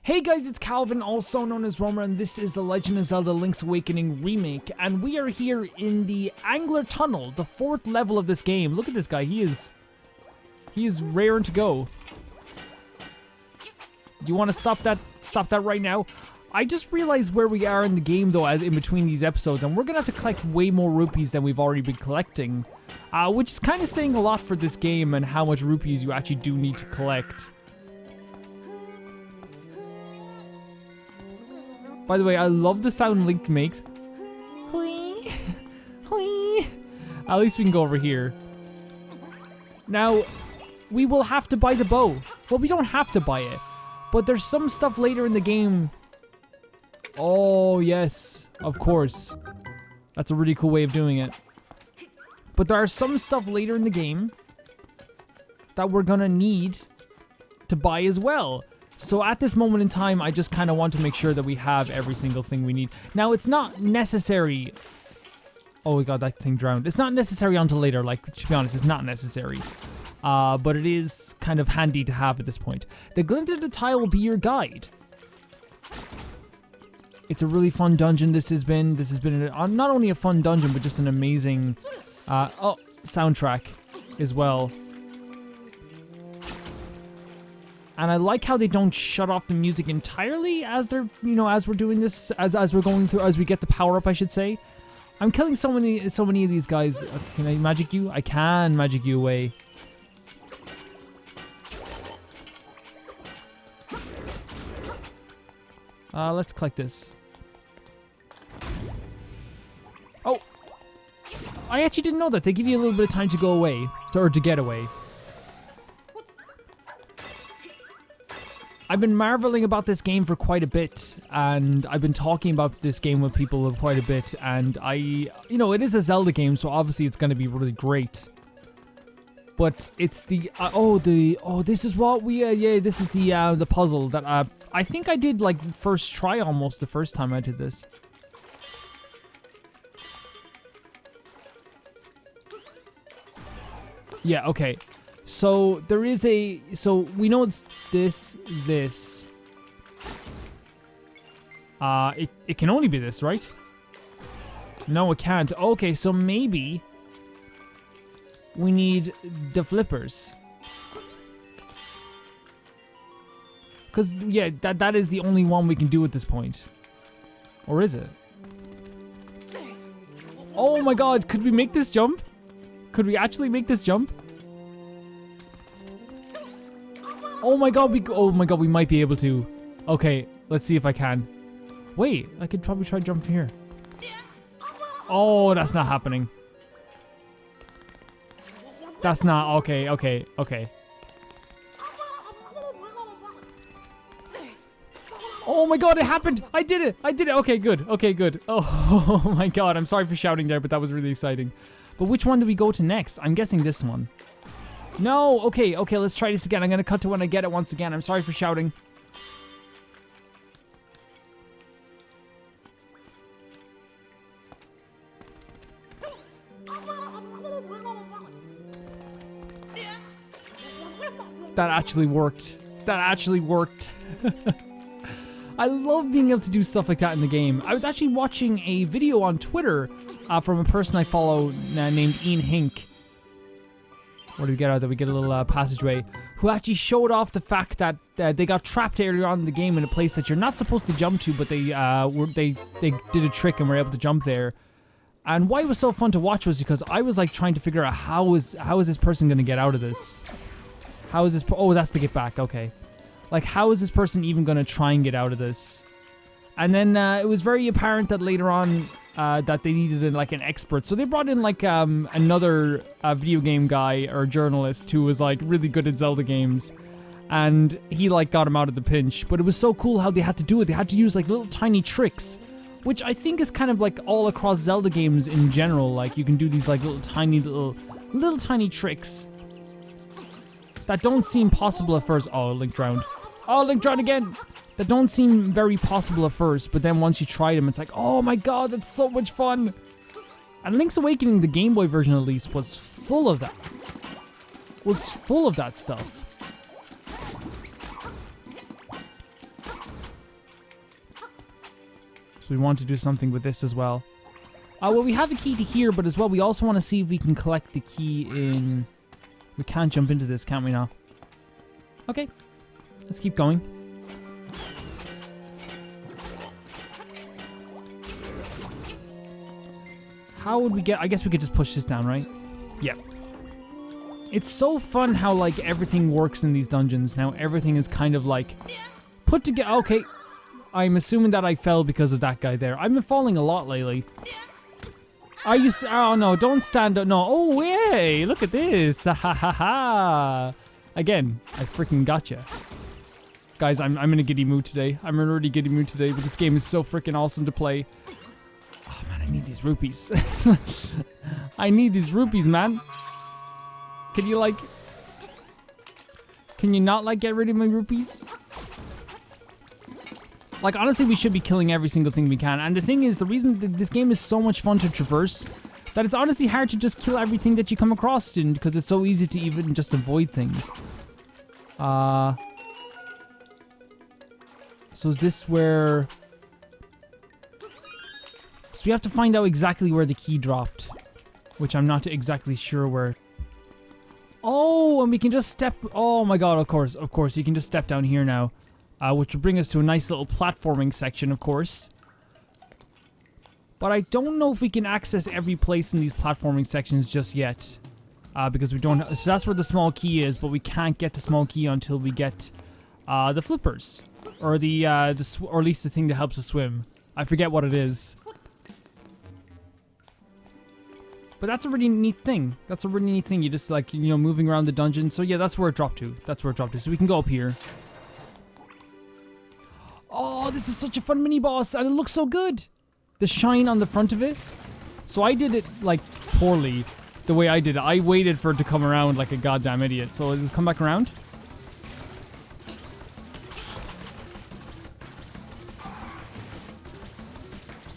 Hey guys, it's Calvin, also known as Romer, and this is The Legend of Zelda Link's Awakening Remake, and we are here in the Angler Tunnel, the 4th level of this game. Look at this guy, he is raring to go. You want to stop that right now? I just realized where we are in the game though, as in between these episodes, and we're gonna have to collect way more rupees than we've already been collecting, which is kind of saying a lot for this game and how much rupees you actually do need to collect. By the way, I love the sound Link makes. Whee! Whee! At least we can go over here. Now, we will have to buy the bow. Well, we don't have to buy it, but there's some stuff later in the game. Oh, yes, of course. That's a really cool way of doing it. But there are some stuff later in the game that we're gonna need to buy as well. So at this moment in time, I just kind of want to make sure that we have every single thing we need. Now, it's not necessary. Oh my god, that thing drowned. It's not necessary until later, like, to be honest, it's not necessary. But it is kind of handy to have at this point. The glint of the tile will be your guide. It's a really fun dungeon. This has been not only a fun dungeon, but just an amazing soundtrack as well. And I like how they don't shut off the music entirely as they're, as we're doing this, as we're going through, as we get the power up, I should say. I'm killing so many of these guys. Can I magic you? I can magic you away. Let's collect this. Oh, I actually didn't know that. They give you a little bit of time to go away, or to get away. I've been marveling about this game for quite a bit, and I've been talking about this game with people quite a bit, and it is a Zelda game, so obviously it's going to be really great. But it's this is what this is the puzzle that I think I did like first try almost the first time I did this. Yeah, okay. So there is so we know it's this. It can only be this, right? No, it can't. Okay, so maybe we need the flippers. Cause yeah, that is the only one we can do at this point. Or is it? Oh my god, could we make this jump? Could we actually make this jump? Oh my god, we might be able to. Okay, let's see if I can. Wait, I could probably try jumping here. Oh, that's not happening. That's not, okay. Oh my god, it happened! I did it! Okay, good. Oh my god, I'm sorry for shouting there, but that was really exciting. But which one do we go to next? I'm guessing this one. No, okay, let's try this again. I'm gonna cut to when I get it once again. I'm sorry for shouting. That actually worked. I love being able to do stuff like that in the game. I was actually watching a video on Twitter from a person I follow named Ian Hink. What do we get out of there? We get a little passageway. Who actually showed off the fact that they got trapped earlier on in the game in a place that you're not supposed to jump to, but they did a trick and were able to jump there. And why it was so fun to watch was because I was like trying to figure out how is this person gonna get out of this? How is this? Oh, that's to get back. Okay, like how is this person even gonna try and get out of this? And then it was very apparent that later on. That they needed like an expert, so they brought in like another video game guy or journalist who was like really good at Zelda games, and he like got him out of the pinch. But it was so cool how they had to do it. They had to use like little tiny tricks, which I think is kind of like all across Zelda games in general. Like you can do these like little tiny tricks that don't seem possible at first. Oh, Link drowned. Oh, Link drowned again. That don't seem very possible at first, but then once you try them, it's like, oh my god, that's so much fun. And Link's Awakening, the Game Boy version at least, was full of that. Was full of that stuff. we want to do something with this as well. Well, we have a key to here, but as well, we also want to see if we can collect the key in... We can't jump into this, can't we now? Okay, let's keep going. How would we get... I guess we could just push this down, right? Yep. It's so fun how, like, everything works in these dungeons. Now, everything is kind of, like, put together... Okay. I'm assuming that I fell because of that guy there. I've been falling a lot lately. Are you... Oh, no. Don't stand up. No. Oh, hey. Look at this. Ha ha ha. Again, I freaking gotcha. Guys, I'm in a giddy mood today. I'm in a really giddy mood today, but this game is so freaking awesome to play. Oh, man, I need these rupees. I need these rupees, man. Can you, like... Can you not, like, get rid of my rupees? Like, honestly, we should be killing every single thing we can. And the thing is, the reason that this game is so much fun to traverse, that it's honestly hard to just kill everything that you come across in, because it's so easy to even just avoid things. So is this where... So we have to find out exactly where the key dropped, which I'm not exactly sure where. Oh, and we can just step... Oh my god, of course, you can just step down here now. Which will bring us to a nice little platforming section, of course. But I don't know if we can access every place in these platforming sections just yet. Because we don't... So that's where the small key is, but we can't get the small key until we get the flippers. Or the or at least the thing that helps us swim. I forget what it is. But that's a really neat thing. That's a really neat thing. You just, like, you know, moving around the dungeon. So yeah, that's where it dropped to. That's where it dropped to. So we can go up here. Oh, this is such a fun mini boss, and it looks so good. The shine on the front of it. So I did it, like, poorly. The way I did it. I waited for it to come around like a goddamn idiot. So it'll come back around.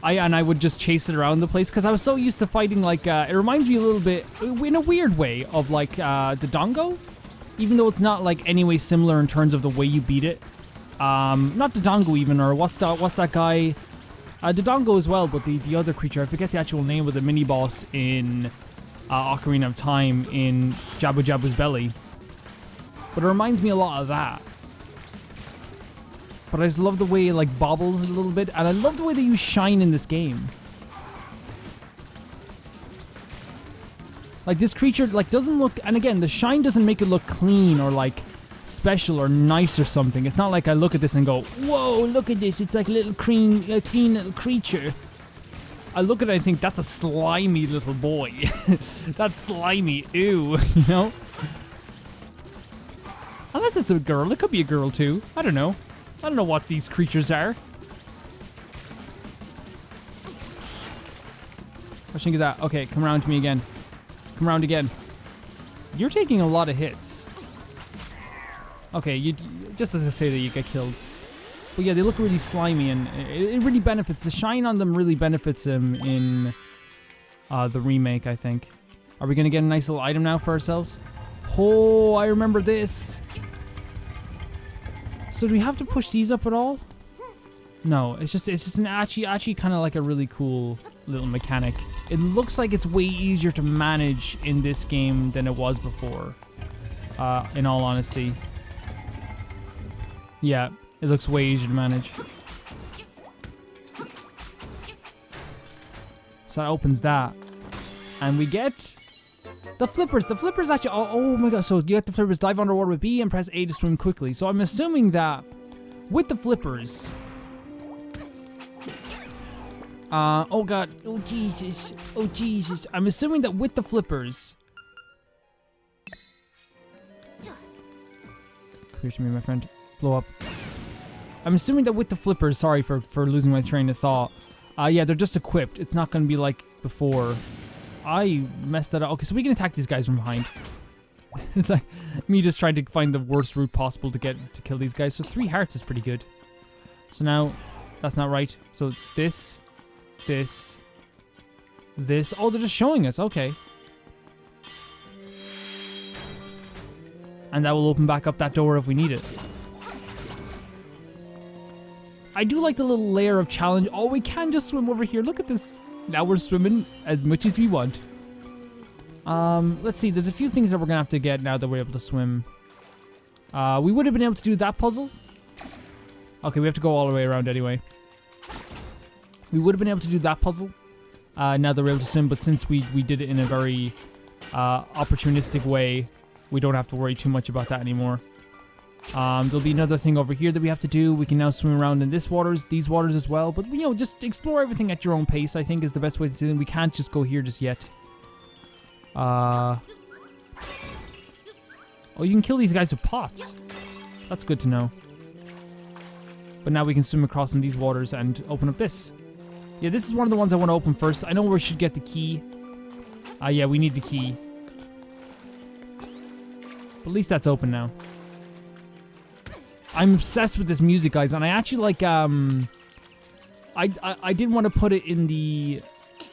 I would just chase it around the place because I was so used to fighting, like, it reminds me a little bit, in a weird way, of, like, the Dongo. Even though it's not, like, any way similar in terms of the way you beat it. Not the Dongo even, or what's that guy? The Dongo as well, but the other creature, I forget the actual name of the mini-boss in Ocarina of Time in Jabu Jabu's belly. But it reminds me a lot of that. But I just love the way it, like, bobbles a little bit, and I love the way that you shine in this game. Like, this creature, like, doesn't look... And again, the shine doesn't make it look clean or, like, special or nice or something. It's not like I look at this and go, whoa, look at this. It's like a little clean little creature. I look at it and I think, that's a slimy little boy. That's slimy. Ew, you know? Unless it's a girl. It could be a girl, too. I don't know. I don't know what these creatures are. What think of that? Okay, come around to me again. Come around again. You're taking a lot of hits. Okay, you just as I say that you get killed. But yeah, they look really slimy, and it really benefits. The shine on them really benefits him in the remake, I think. Are we gonna get a nice little item now for ourselves? Oh, I remember this. So do we have to push these up at all? No, it's just an actually kind of like a really cool little mechanic. It looks like it's way easier to manage in this game than it was before. In all honesty. Yeah, it looks way easier to manage. So that opens that. And we get the flippers. The flippers actually... Oh my god. So you get the flippers, dive underwater with B and press A to swim quickly. So I'm assuming that with the flippers... oh god. Oh Jesus. Oh Jesus. I'm assuming that with the flippers... Come here to me, my friend. Blow up. I'm assuming that with the flippers... Sorry for losing my train of thought. Yeah, they're just equipped. It's not going to be like before... I messed that up. Okay, so we can attack these guys from behind. It's like me just trying to find the worst route possible to kill these guys. So 3 hearts is pretty good. So now, that's not right. So this. Oh, they're just showing us. Okay. And that will open back up that door if we need it. I do like the little layer of challenge. Oh, we can just swim over here. Look at this. Now we're swimming as much as we want. Let's see. There's a few things that we're gonna have to get now that we're able to swim. We would have been able to do that puzzle. Okay, we have to go all the way around anyway. We would have been able to do that puzzle. Now that we're able to swim, but since we did it in a very opportunistic way, we don't have to worry too much about that anymore. There'll be another thing over here that we have to do. We can now swim around in these waters as well. But, you know, just explore everything at your own pace, I think, is the best way to do it. We can't just go here just yet. Oh, you can kill these guys with pots. That's good to know. But now we can swim across in these waters and open up this. Yeah, this is one of the ones I want to open first. I know we should get the key. Yeah, we need the key. But at least that's open now. I'm obsessed with this music, guys, and I actually like, I didn't want to put it in the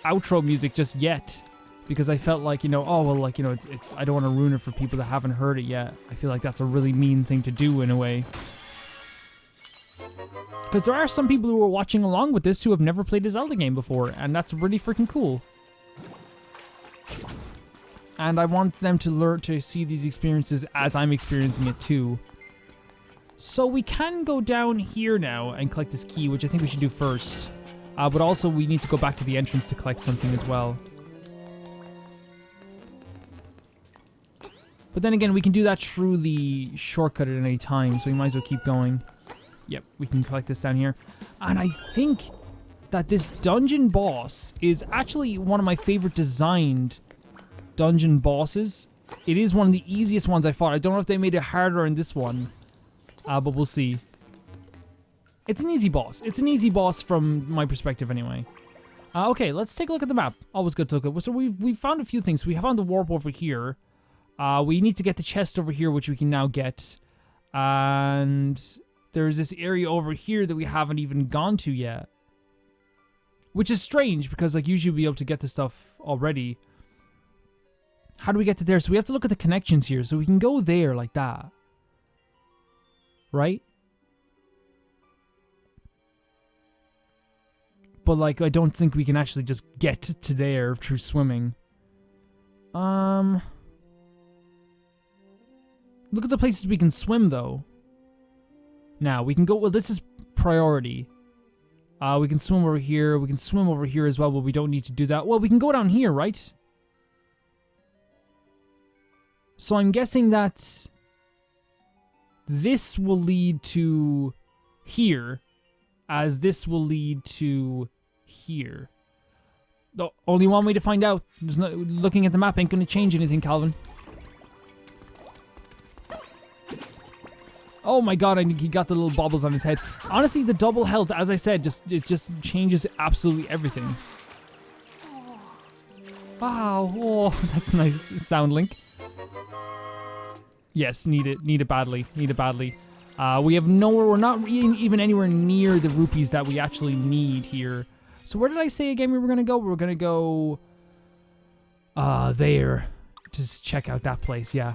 outro music just yet, because I felt like, you know, oh, well, like, you know, it's I don't want to ruin it for people that haven't heard it yet. I feel like that's a really mean thing to do in a way. Because there are some people who are watching along with this who have never played a Zelda game before, and that's really freaking cool. And I want them to learn to see these experiences as I'm experiencing it too. So we can go down here now and collect this key, which I think we should do first. But also we need to go back to the entrance to collect something as well. But then again, we can do that through the shortcut at any time, so we might as well keep going. Yep, we can collect this down here. And I think that this dungeon boss is actually one of my favorite designed dungeon bosses. It is one of the easiest ones I fought. I don't know if they made it harder in this one. But we'll see. It's an easy boss. It's an easy boss from my perspective anyway. Okay, let's take a look at the map. Always good to look at. So we've found a few things. We have found the warp over here. We need to get the chest over here, which we can now get. And there's this area over here that we haven't even gone to yet. Which is strange, because like usually we'll be able to get the stuff already. How do we get to there? So we have to look at the connections here. So we can go there like that. Right? But like, I don't think we can actually just get to there through swimming. Look at the places we can swim though. Now, we can go, well, this is priority. We can swim over here. We can swim over here as well, but we don't need to do that. Well, we can go down here, right? So I'm guessing that this will lead to here, as this will lead to here. The only one way to find out. There's no, looking at the map ain't gonna change anything, Calvin. Oh my god, he got the little bobbles on his head. Honestly, the double health, as I said, it just changes absolutely everything. Wow, oh, that's nice sound, Link. Yes, need it badly, we have nowhere, we're not even anywhere near the rupees that we actually need here. So where did I say again we were gonna go? We were gonna go, there, to check out that place, yeah.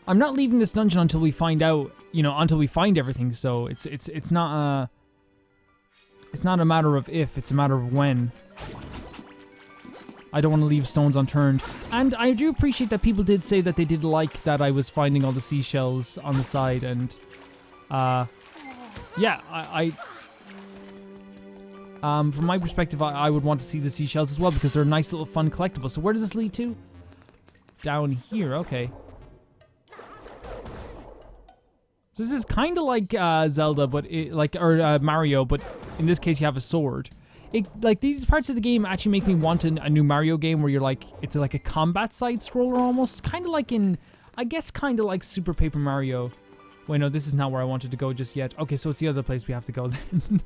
I'm not leaving this dungeon until we find out, you know, until we find everything, so it's not a matter of if, it's a matter of when. I don't want to leave stones unturned. And I do appreciate that people did say that they did like that I was finding all the seashells on the side, and yeah, from my perspective, I would want to see the seashells as well, because they're a nice little fun collectible. So where does this lead to? Down here, okay. So this is kind of like Zelda, but or Mario, but in this case you have a sword. Like these parts of the game actually make me want a new Mario game where you're like, it's like a combat side scroller almost, kind of like in, I guess, kind of like Super Paper Mario. Wait, no, this is not where I wanted to go just yet. Okay, so it's the other place we have to go then.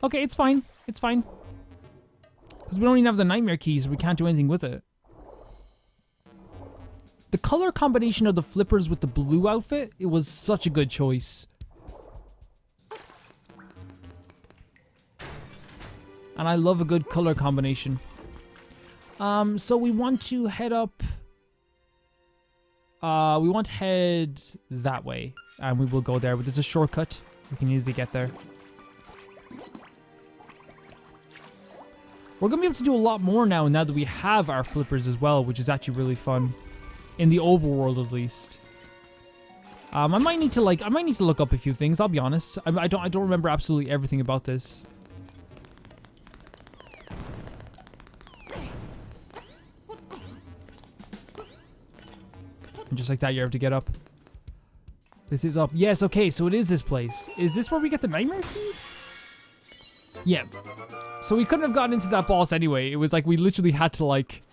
Okay, it's fine. It's fine. Because we don't even have the nightmare keys, so we can't do anything with it. The color combination of the flippers with the blue outfit, it was such a good choice. And I love a good color combination. So we want to head up. We want to head that way, and we will go there. But there's a shortcut. We can easily get there. We're gonna be able to do a lot more now that we have our flippers as well, which is actually really fun. In the overworld, at least. I might need to look up a few things. I'll be honest. I don't remember absolutely everything about this. And just like that, you have to get up. This is up. Yes. Okay. So it is this place. Is this where we get the nightmare key? Yeah. So we couldn't have gotten into that boss anyway. It was like we literally had to like,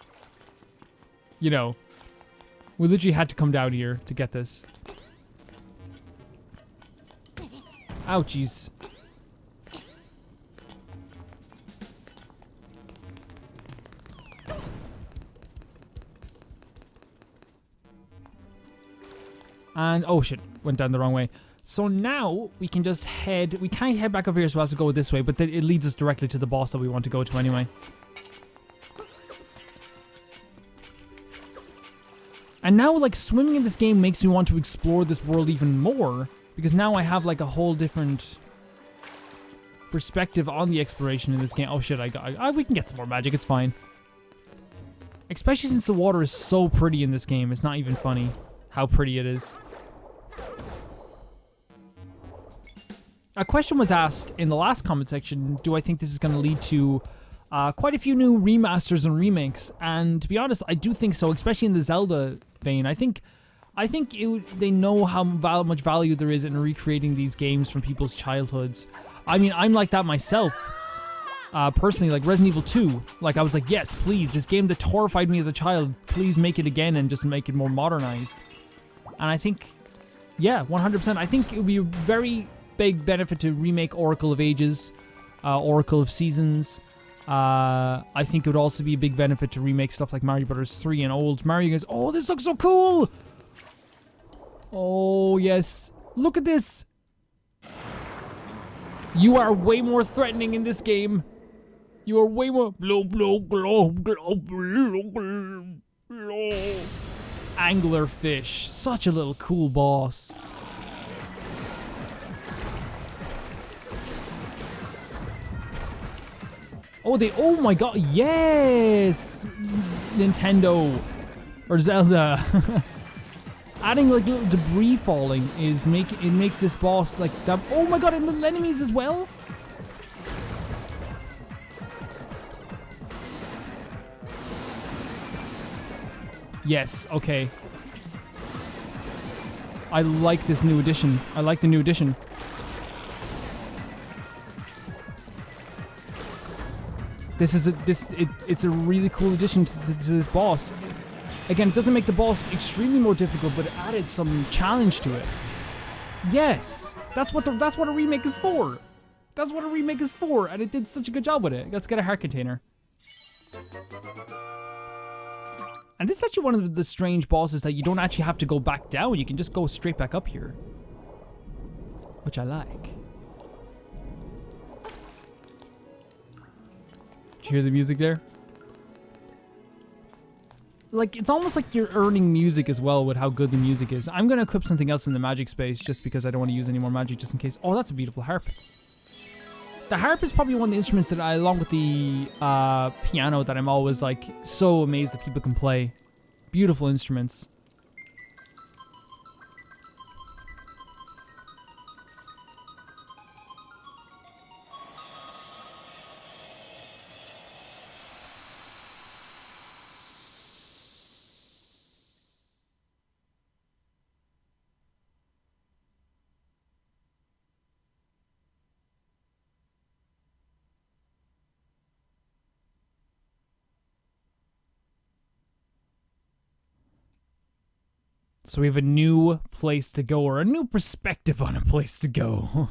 you know, we literally had to come down here to get this. Ouchies. And oh shit, went down the wrong way. So now we can just head, we can't head back over here, so we'll have to go this way, but it leads us directly to the boss that we want to go to anyway. And now, like, swimming in this game makes me want to explore this world even more, because now I have like a whole different perspective on the exploration in this game. Oh shit, we can get some more magic, it's fine. Especially since the water is so pretty in this game, it's not even funny how pretty it is. A question was asked in the last comment section, do I think this is going to lead to quite a few new remasters and remakes? And to be honest, I do think so, especially in the Zelda vein. I think they know how much value there is in recreating these games from people's childhoods. I mean, I'm like that myself. Personally, like Resident Evil 2, like I was like, yes, please, this game that horrified me as a child, please make it again and just make it more modernized. And I think, yeah, 100%, I think it would be a very big benefit to remake Oracle of Ages, Oracle of Seasons. I think it would also be a big benefit to remake stuff like Mario Bros. 3 and old Mario games. Oh, this looks so cool! Oh, yes. Look at this! You are way more threatening in this game. You are way more... Anglerfish. Such a little cool boss. Oh my god, yes! Nintendo. Or Zelda. Adding like little debris falling it makes this boss like that. Oh my god, and little enemies as well? Yes, okay. I like this new addition. I like the new addition. It's a really cool addition to this boss. Again, it doesn't make the boss extremely more difficult, but it added some challenge to it. Yes, that's what a remake is for. That's what a remake is for, and it did such a good job with it. Let's get a heart container. And this is actually one of the strange bosses that you don't actually have to go back down. You can just go straight back up here, which I like. Did you hear the music there? Like, it's almost like you're earning music as well with how good the music is. I'm gonna equip something else in the magic space just because I don't want to use any more magic just in case. Oh, that's a beautiful harp. The harp is probably one of the instruments that along with the piano, that I'm always like so amazed that people can play. Beautiful instruments. So we have a new place to go, or a new perspective on a place to go.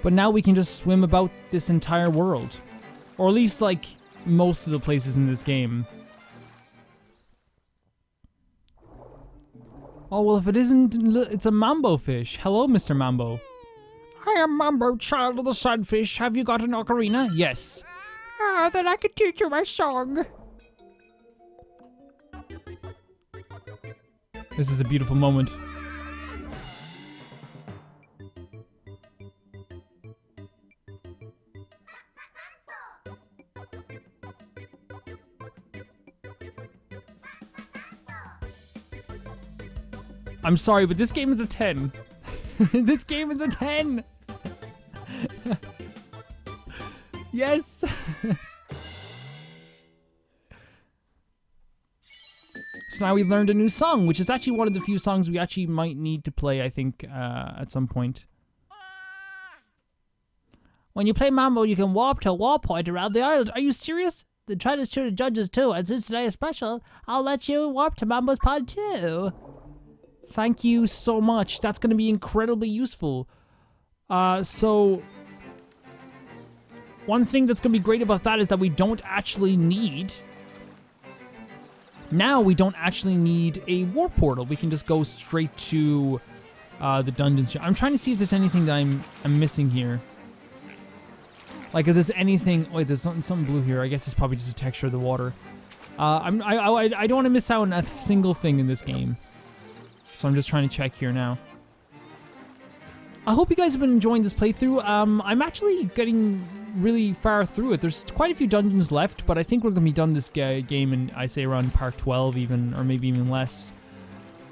But now we can just swim about this entire world. Or at least, like, most of the places in this game. Oh, well, if it isn't, it's a mambo fish. Hello, Mr. Mambo. I am Mambo, child of the sunfish. Have you got an ocarina? Yes. Ah, then I can teach you my song. This is a beautiful moment. I'm sorry, but this game is a 10. This game is a 10. Yes. So now we learned a new song, which is actually one of the few songs we actually might need to play, I think, at some point. When you play Mambo, you can warp to a warp point around the island. Are you serious? Then try this to the judges too, and since today is special, I'll let you warp to Mambo's pod too. Thank you so much. That's going to be incredibly useful. So one thing that's going to be great about that is that we don't actually need... Now we don't actually need a warp portal. We can just go straight to the dungeons here. I'm trying to see if there's anything that I'm missing here. Like if there's anything... Wait, there's something blue here. I guess it's probably just a texture of the water. I don't want to miss out on a single thing in this game. So I'm just trying to check here now. I hope you guys have been enjoying this playthrough. I'm actually getting really far through it. There's quite a few dungeons left, but I think we're going to be done this game in, I say, around part 12 even, or maybe even less.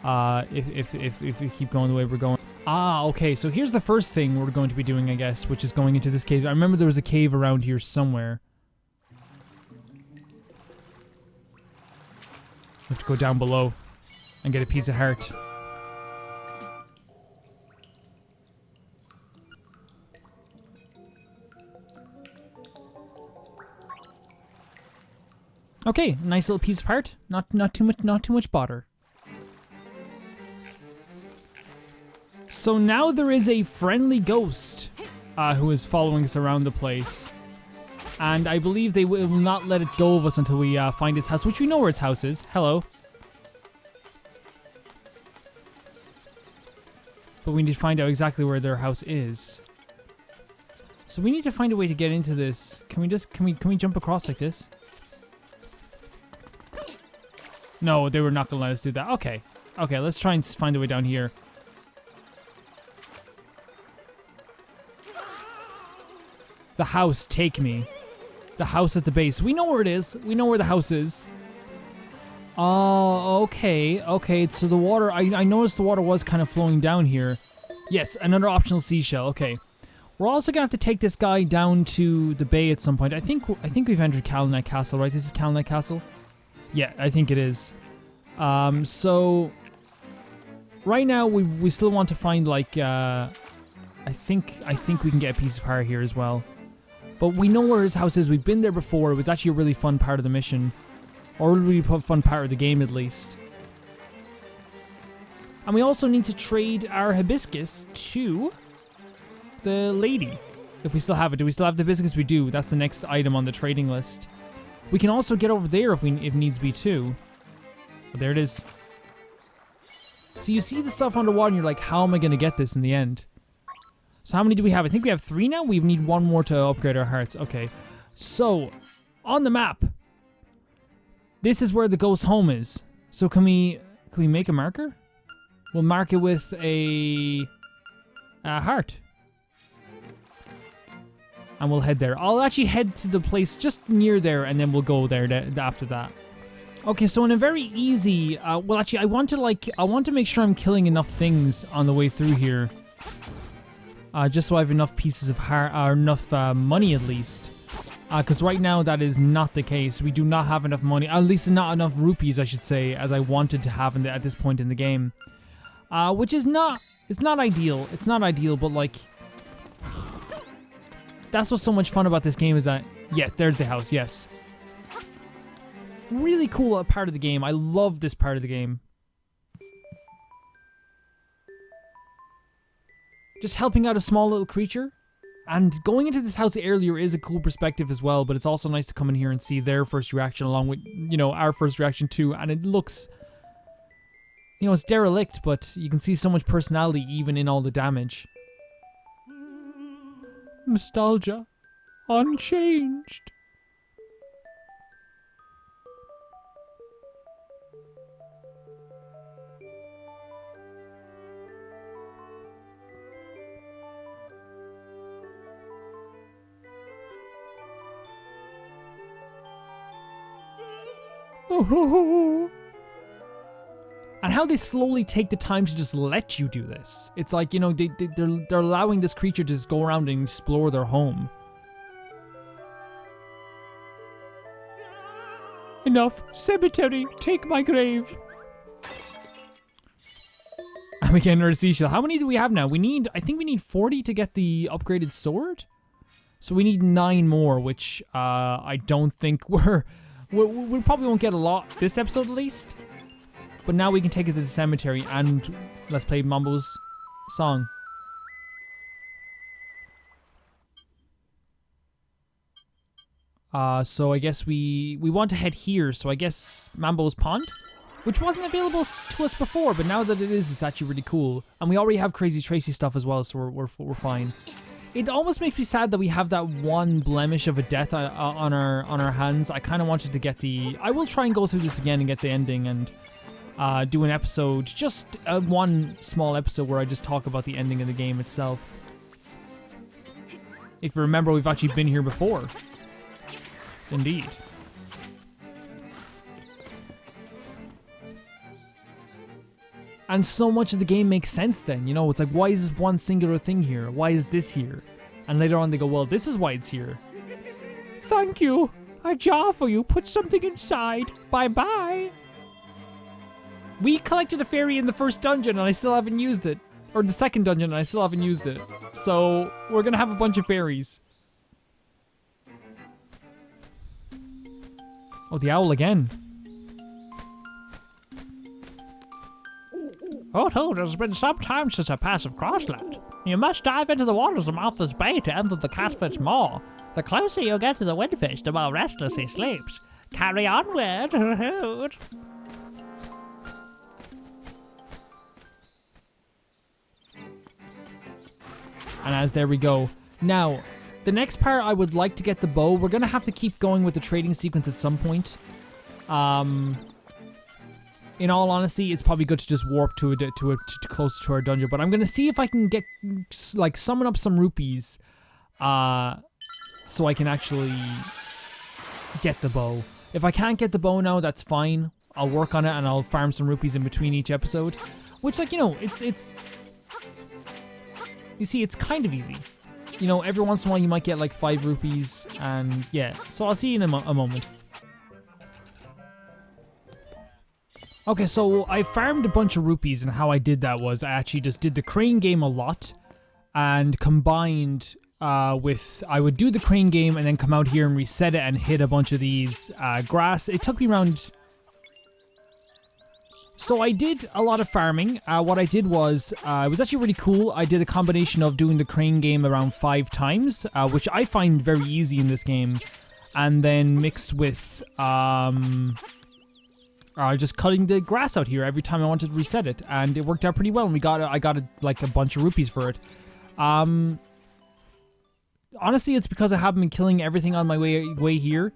If we keep going the way we're going. Ah, okay, so here's the first thing we're going to be doing, I guess, which is going into this cave. I remember there was a cave around here somewhere. We have to go down below and get a piece of heart. Okay, nice little piece of heart. Not too much bother. So now there is a friendly ghost who is following us around the place. And I believe they will not let it go of us until we find its house, which we know where its house is. Hello. But we need to find out exactly where their house is. So we need to find a way to get into this. Can we jump across like this? No, they were not gonna let us do that. Okay. Okay, let's try and find a way down here. The house, take me. The house at the base. We know where it is. We know where the house is. Oh, okay. Okay, so the water, I noticed the water was kind of flowing down here. Yes, another optional seashell. Okay. We're also gonna have to take this guy down to the bay at some point. I think we've entered Calnet Castle, right? This is Calnet Castle? Yeah, I think it is. So right now we still want to find like I think we can get a piece of heart here as well. But we know where his house is. We've been there before. It was actually a really fun part of the mission. Or a really fun part of the game, at least. And we also need to trade our hibiscus to the lady. If we still have it. Do we still have the hibiscus? We do. That's the next item on the trading list. We can also get over there if needs be too. But there it is. So you see the stuff underwater and you're like, how am I going to get this in the end? So how many do we have? I think we have 3 now. We need 1 more to upgrade our hearts. Okay. So, on the map, this is where the ghost home is. So can we make a marker? We'll mark it with a heart. And we'll head there. I'll actually head to the place just near there and then we'll go there after that. Okay, so in a very easy, well actually I want to make sure I'm killing enough things on the way through here. Just so I have enough pieces of heart, or enough money at least. Because right now that is not the case. We do not have enough money, at least not enough rupees I should say, as I wanted to have at this point in the game. Which is not, it's not ideal. It's not ideal, but like, that's what's so much fun about this game is that, yes, there's the house, yes. Really cool part of the game. I love this part of the game. Just helping out a small little creature. And going into this house earlier is a cool perspective as well, but it's also nice to come in here and see their first reaction along with, you know, our first reaction too. And it looks You know, it's derelict, but you can see so much personality even in all the damage. Nostalgia. Unchanged. And how they slowly take the time to just let you do this. It's like, you know, they're allowing this creature to just go around and explore their home. Enough. Cemetery, take my grave. And we get another seashell. How many do we have now? I think we need 40 to get the upgraded sword. So we need 9 more, which I don't think we probably won't get a lot this episode at least. But now we can take it to the cemetery and let's play Mambo's song. So I guess we want to head here. So I guess Mambo's Pond, which wasn't available to us before, but now that it is, it's actually really cool. And we already have Crazy Tracy stuff as well, so we're fine. It almost makes me sad that we have that one blemish of a death on our hands. I kind of wanted to get the. I will try and go through this again and get the ending and do an episode, just one small episode where I just talk about the ending of the game itself. If you remember, we've actually been here before. Indeed. And so much of the game makes sense then, you know, it's like, why is this one singular thing here? Why is this here? And later on they go, well, this is why it's here. Thank you. A jar for you. Put something inside. Bye-bye. We collected a fairy in the first dungeon and I still haven't used it. Or the second dungeon and I still haven't used it. So, we're gonna have a bunch of fairies. Oh, the owl again. Oh, it has been some time since I passed across that. You must dive into the waters of Martha's Bay to enter the Catfish Maw. The closer you get to the windfish, the more restless he sleeps. Carry onward. And as there we go. Now, the next part I would like to get the bow. We're gonna have to keep going with the trading sequence at some point. In all honesty, it's probably good to just warp to closer to our dungeon. But I'm gonna see if I can get like summon up some rupees, so I can actually get the bow. If I can't get the bow now, that's fine. I'll work on it and I'll farm some rupees in between each episode. Which, like, you know, it's you see, it's kind of easy. You know, every once in a while you might get like 5 rupees, and yeah. So I'll see you in a moment. Okay, so I farmed a bunch of rupees, and how I did that was I actually just did the crane game a lot, and combined with, I would do the crane game and then come out here and reset it and hit a bunch of these grass. It took me around. So I did a lot of farming. What I did was, it was actually really cool. I did a combination of doing the crane game around 5 times, which I find very easy in this game, and then mixed with just cutting the grass out here every time I wanted to reset it, and it worked out pretty well. And I got like a bunch of rupees for it. Honestly, it's because I haven't been killing everything on my way here.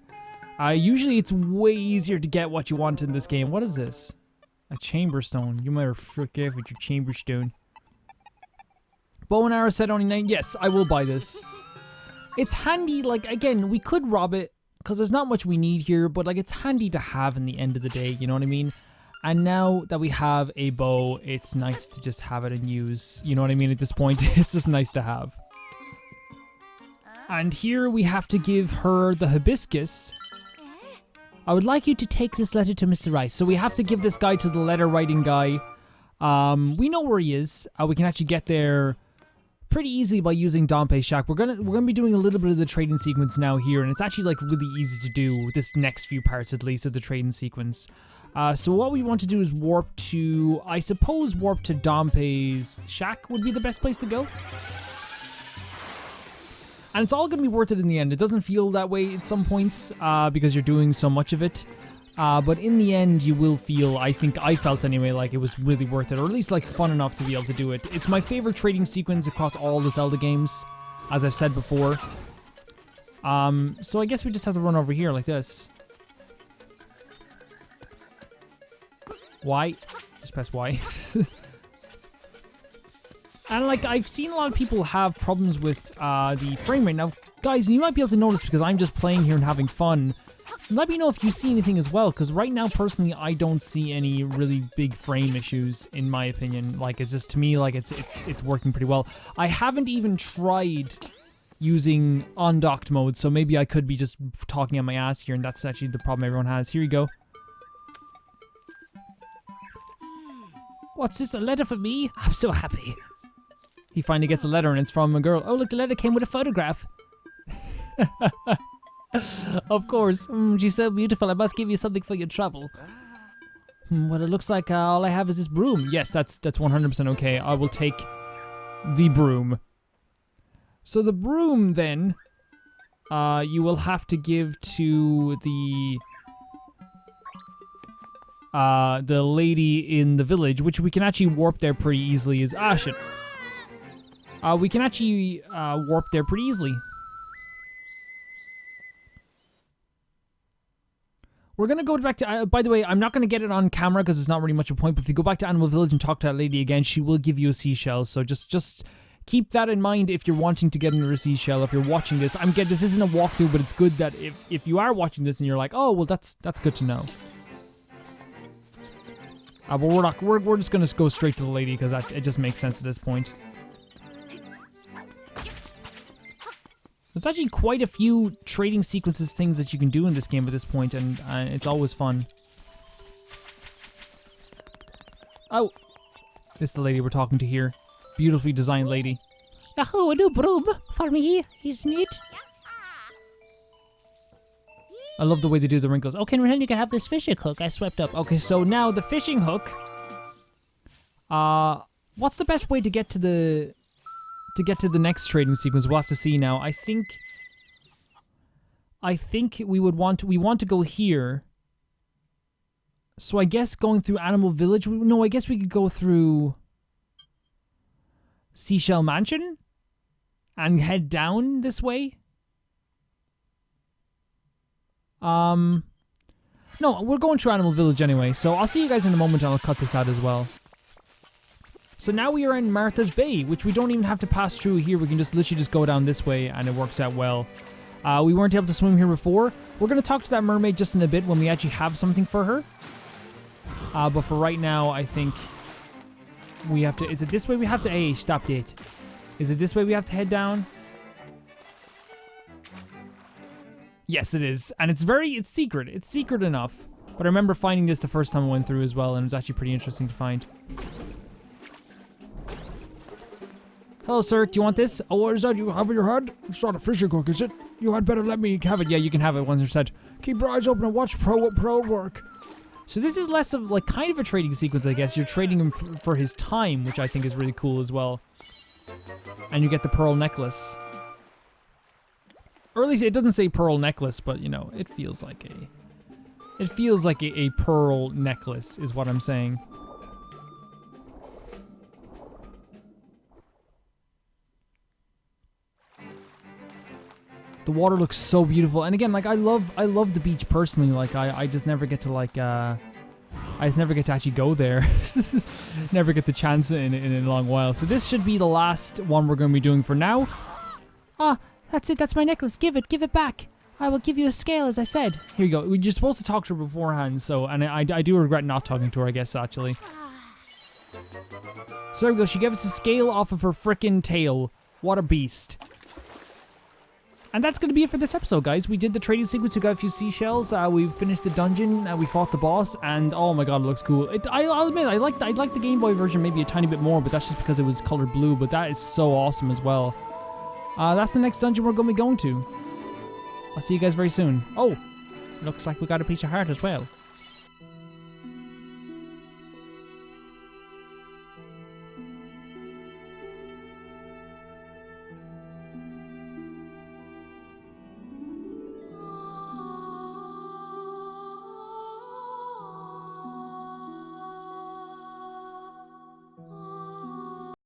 Usually, it's way easier to get what you want in this game. What is this? A chamber stone. You might frick off with your chamber stone. Bow and arrow set only 9. Yes, I will buy this. It's handy. Like, again, we could rob it because there's not much we need here, but like, it's handy to have in the end of the day. You know what I mean? And now that we have a bow, it's nice to just have it and use. You know what I mean? At this point, it's just nice to have. And here we have to give her the hibiscus. I would like you to take this letter to Mr. Rice. So we have to give this guy to the letter writing guy. We know where he is. We can actually get there pretty easily by using Dompe's shack. We're gonna be doing a little bit of the trading sequence now here, and it's actually like really easy to do this next few parts at least of the trading sequence. So what we want to do is warp to, I suppose, warp to Dompe's shack would be the best place to go. And it's all going to be worth it in the end. It doesn't feel that way at some points because you're doing so much of it. But in the end, you will feel, I think I felt anyway, like it was really worth it, or at least like fun enough to be able to do it. It's my favorite trading sequence across all the Zelda games, as I've said before. So I guess we just have to run over here like this. Y. Just press Y. And like, I've seen a lot of people have problems with the frame rate. Now, guys, you might be able to notice because I'm just playing here and having fun. Let me know if you see anything as well, because right now, personally, I don't see any really big frame issues, in my opinion. Like, it's just, to me, like, it's working pretty well. I haven't even tried using undocked mode, so maybe I could be just talking on my ass here, and that's actually the problem everyone has. Here you go. What's this, a letter for me? I'm so happy. He finally gets a letter, and it's from a girl. Oh, look, the letter came with a photograph. Of course. She's so beautiful, I must give you something for your trouble. Well, it looks like all I have is this broom. Yes, that's 100% okay. I will take the broom. So the broom, then, you will have to give to the lady in the village, which we can actually warp there pretty easily. Shit. We can actually warp there pretty easily. We're gonna go back to, by the way, I'm not gonna get it on camera because it's not really much of a point, but if you go back to Animal Village and talk to that lady again, she will give you a seashell, so just keep that in mind if you're wanting to get another seashell, if you're watching this. This isn't a walkthrough, but it's good that if you are watching this and you're like, oh, well, that's good to know. But we're just gonna go straight to the lady because it just makes sense at this point. There's actually quite a few trading sequences, things that you can do in this game at this point, and it's always fun. Oh, this is the lady we're talking to here. Beautifully designed lady. Oh, a new broom for me, isn't it? I love the way they do the wrinkles. Okay, Ren, you can have this fishing hook I swept up. Okay, so now the fishing hook. What's the best way to get to the next trading sequence? We'll have to see now. I think we want to go here. So I guess going through Animal Village. No, I guess we could go through Seashell Mansion and head down this way. No, we're going through Animal Village anyway, so I'll see you guys in a moment and I'll cut this out as well. So now we are in Martha's Bay, which we don't even have to pass through here. We can just literally just go down this way and it works out well. We weren't able to swim here before. We're going to talk to that mermaid just in a bit when we actually have something for her. But for right now, I think we have to... Is it this way we have to... Hey, stop it. Is it this way we have to head down? Yes, it is. And it's secret. It's secret enough. But I remember finding this the first time I went through as well, and it was actually pretty interesting to find. Hello, sir. Do you want this? Oh, what is that you have in your hand? It's not a fishing hook, is it? You had better let me have it. Yeah, you can have it, once you're said. Keep your eyes open and watch pro work. So this is less of, like, kind of a trading sequence, I guess. You're trading him for his time, which I think is really cool as well. And you get the pearl necklace. Or at least it doesn't say pearl necklace, but, you know, it feels like a pearl necklace is what I'm saying. The water looks so beautiful, and again, like I love the beach personally. Like I just never get to actually go there. Never get the chance in a long while. So this should be the last one we're going to be doing for now. Ah, that's it. That's my necklace. Give it back. I will give you a scale, as I said. Here you go. You're supposed to talk to her beforehand, so and I do regret not talking to her, I guess actually. So there we go. She gave us a scale off of her frickin' tail. What a beast. And that's going to be it for this episode, guys. We did the trading sequence, we got a few seashells, we finished the dungeon, we fought the boss, and oh my god, it looks cool. I'll admit, I like the Game Boy version maybe a tiny bit more, but that's just because it was colored blue, but that is so awesome as well. That's the next dungeon we're going to be going to. I'll see you guys very soon. Oh, looks like we got a piece of heart as well.